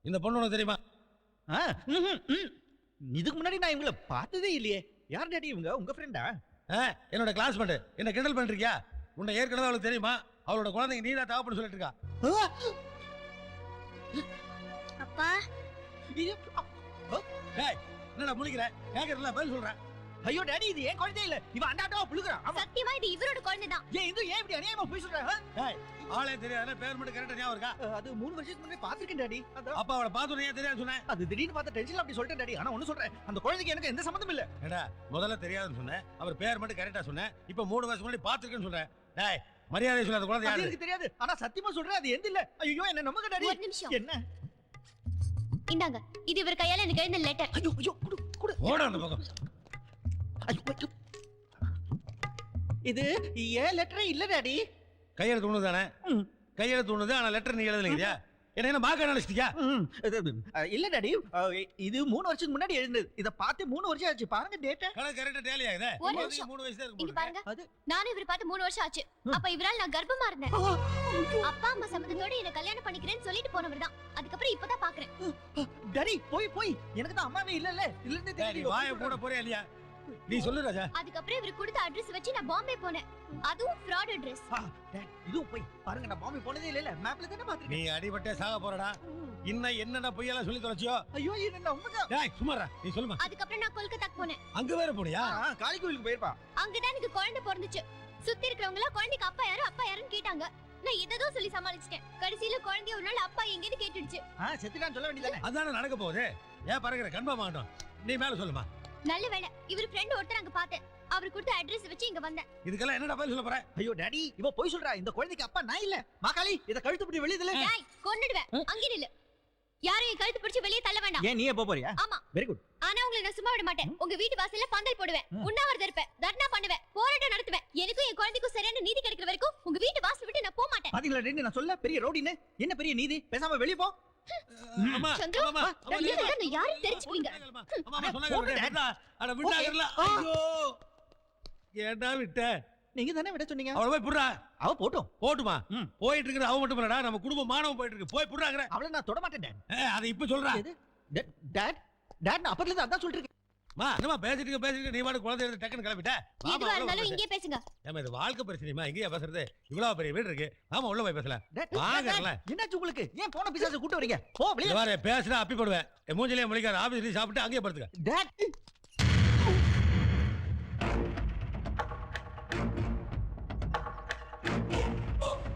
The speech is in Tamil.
இந்த பொண்ணு உனக்கு தெரியுமா? இதுக்கு முன்னாடி நான் இவங்கள பார்த்ததே இல்லையே. யார் டாடி இவங்க? உங்க ஃப்ரெண்டா? என்னோட கிளாஸ்மேட். என்ன கிண்டல் பண்ணிருக்கியா? உன்னை ஏற்கனவே அவளுக்கு தெரியுமா? அவளோட குழந்தைங்க நீதான் தகப்பன்னு சொல்லிட்டு இருக்கா. அப்பா என்னடா முழிக்கிற? கேக்குறல பதில் சொல்றேன். ஐயோ டாடி, இது ஏன் குழந்தை இல்ல. இவன் அண்டாட்டவா புழுகுறான். சத்தியமா இது இவரோட குழந்தை தான். ஏன் இப்படி அநியாயமா போய் சொல்ற? ஆளே தெரியாதுல, பேர் மட்டும் கரெக்டா ஞாபகம் இருக்கா? அது 3 வருஷத்துக்கு முன்னாடி பாத்துர்க்கேன் டாடி. அப்ப அவளை பார்த்தோன்னே தெரியாது சொன்னேன். அது திடீர்னு பார்த்த டென்ஷன்ல அப்படி சொல்லிட்டேன் டாடி. ஆனா ஒண்ணு சொல்றேன், அந்த குழந்தைக்கு எனக்கு எந்த சம்பந்தமும் இல்ல. ஏடா முதல்ல தெரியாதுன்னு சொன்னேன், அவர் பேர் மட்டும் கரெக்டா சொன்னேன். இப்ப 3 வருஷம் முன்னாடி பாத்துருக்கேன்னு சொல்றேன். டேய் மரியாதை சொல்லாத குழந்தை அது யாரு? எனக்கு தெரியாது. ஆனா சத்தியமா சொல்றேன், அது எந்த இல்ல. ஐயோ என்ன நம்புங்க டாடி. ஒரு நிமிஷம். என்ன? இந்தாங்க, இது இவர் கையால எனக்கு எழுந்த லெட்டர். ஐயோ ஐயோ குடு குடு. ஓட அந்த பக்கம். ஐயோ இது ஏன் லெட்டரே இல்ல டாடி. கையெழுத்து ஒண்ணு தானே? கையெழுத்து ஒண்ணுது, ஆனா லெட்டர் நீ எழுதலையா? என்ன மாக்க நினைச்சிட்டியா? இல்ல டாடி, இது 3 வருஷத்துக்கு முன்னாடி எழுந்தது. இத பார்த்து 3 வருஷம் ஆச்சு. பாருங்க டேட். கரெக்டா டேலி ஆகுதே. ஒரு நிமிஷம். 3 வயசு தான் இங்க இருக்கு. பாருங்க, அது நானும் இவர் பார்த்து 3 வருஷம் ஆச்சு. அப்ப இவரால் நான் கர்ப்பமா இருந்தேன். அப்பா அம்மா சம்மதத்தோட என்ன கல்யாணம் பண்ணிக்கிறேன்னு சொல்லிட்டு போனவர் தான். அதுக்கப்புறம் இப்பதான் பாக்குறேன். டாடி போய் எனக்கு தான் அம்மாவே இல்லல்ல. இல்ல இருந்தே டேய், நீ வாயை மூட போறியா இல்லையா? நீ சொல்லு ராஜா. அதுக்கப்புறம் இவர் கொடுத்த அட்ரஸ் வச்சு நான் பாம்பே போனேன். அதுவும் ஃப்ராட் அட்ரஸ். இதுவும் போய் பாருங்க, நான் பாம்பே போனதே இல்ல. மேப்ல தானே நீ பாத்துருக்கேன். அடிபட்டே சாக போறடா. இன்னும் என்னென்ன பொய்யெல்லாம் சொல்லி தொலைச்சியோ? ஐயோ இது உண்மைதான். டேய் சும்மாடா, நீ சொல்லுமா. அதுக்கப்புறம் நான் கோல்கத்தாக்கு போனேன். அங்க வேற போனியா? காளி கோயிலுக்கு போயிருப்பா. அங்கதான் எனக்கு குழந்தை பிறந்துச்சு. சுத்தி இருக்கிறவங்க எல்லாம் குழந்தைக்கு அப்பா யாருன்னு கேட்டாங்க. நான் ஏதோ சொல்லி சமாளிச்சிட்டேன். கடைசியில குழந்தைய ஒரு நாள் அப்பா எங்கன்னு கேட்டுடுச்சு. செத்துட்டான்னு சொல்ல வேண்டியதானே. அதானே நடக்க போகுது. ஏன் பறக்குற? கன்ஃபார்ம் ஆகட்டும். நீ மேல சொல்லுமா. நல்ல வேளை இவர் ஃப்ரெண்ட் ஒருத்தர் அங்க பார்த்தேன். அவர் கொடுத்த அட்ரஸ் வச்சு இங்க வந்தேன். இதுக்கெல்லாம் என்னடா பதில் சொல்ல போற? ஐயோ டாடி, இவ போய் சொல்றா. இந்த குழந்தைக்கு அப்பா நான் இல்ல. மாகாளி, இத கழுத்து பிடி வெளிய தள்ள. டேய் கொன்னுடுவேன். அங்க நில்லு. யாரும் என் கழுத்து பிடிச்சு வெளியே தள்ள வேண்டாம். ஏன் நீயே போறியா? ஆமா. Very good. ஆனா உங்களை நான் சும்மா விட மாட்டேன். உங்க வீட்டு வாசல்ல பந்தல் போடுவேன். உண்ணாவிரதம் இருப்பேன். தர்ணா பண்ணுவேன். போராட்டம் நடத்துவேன். எனக்கும் என் குழந்தைக்கும் சரியான நீதி கிடைக்கிற வரைக்கும் உங்க வீட்டு வாசல் விட்டு நான் போக மாட்டேன். பாத்தீங்களா டாடி, நான் சொல்ல பெரிய ரோடின்னு. என்ன பெரிய நீதி? பேசாம வெளிய போ. அம்மா சந்திரு, அம்மா நீங்க யாரும் தெரிஞ்சுக்குவீங்க. அம்மா சொன்னாங்க. அட விட்டாங்கல. ஐயோ ஏடா விட்ட? நீங்க தானே விட சொன்னீங்க. அவள போய் புடுறா. அவ போட்டும். போட்டுமா? போயிட்டு இருக்குது. அவ மட்டும் இல்லடா, நம்ம குடும்ப மானவ போயிட்டு இருக்கு. போய் புடுறாங்கற. அவள நான் தொட மாட்டேன் டாட். அத இப்ப சொல்றா. டாட் நான் அப்பத்துல இருந்து அதான் சொல்லிட்டு இருக்கேன். மா என்னமா பேசிட்டு நீ வாட குழந்தை எடுத்து டக்குன்னு கிளம்பிட்ட. எதுவா இருந்தாலும் இங்கே பேசுங்க. ஏமா இது வாழ்க்கை பிரச்சனைமா? இங்கேயே பேசுறது? இவ்வளவு பெரிய வீடு இருக்கு. ஆமா உள்ள போய் பேசலாம். வாங்கல. என்னாச்சு உங்களுக்கு? ஏன் போன பிசாசு கூட்டி வரீங்க? போ வெளிய. வேற பேசுனா அப்பி போடுவேன். மூஞ்சிலே முழிக்காத. ஆபீஸ்ல சாப்பிட்டு அங்கேயே படுத்துக்க. டாட்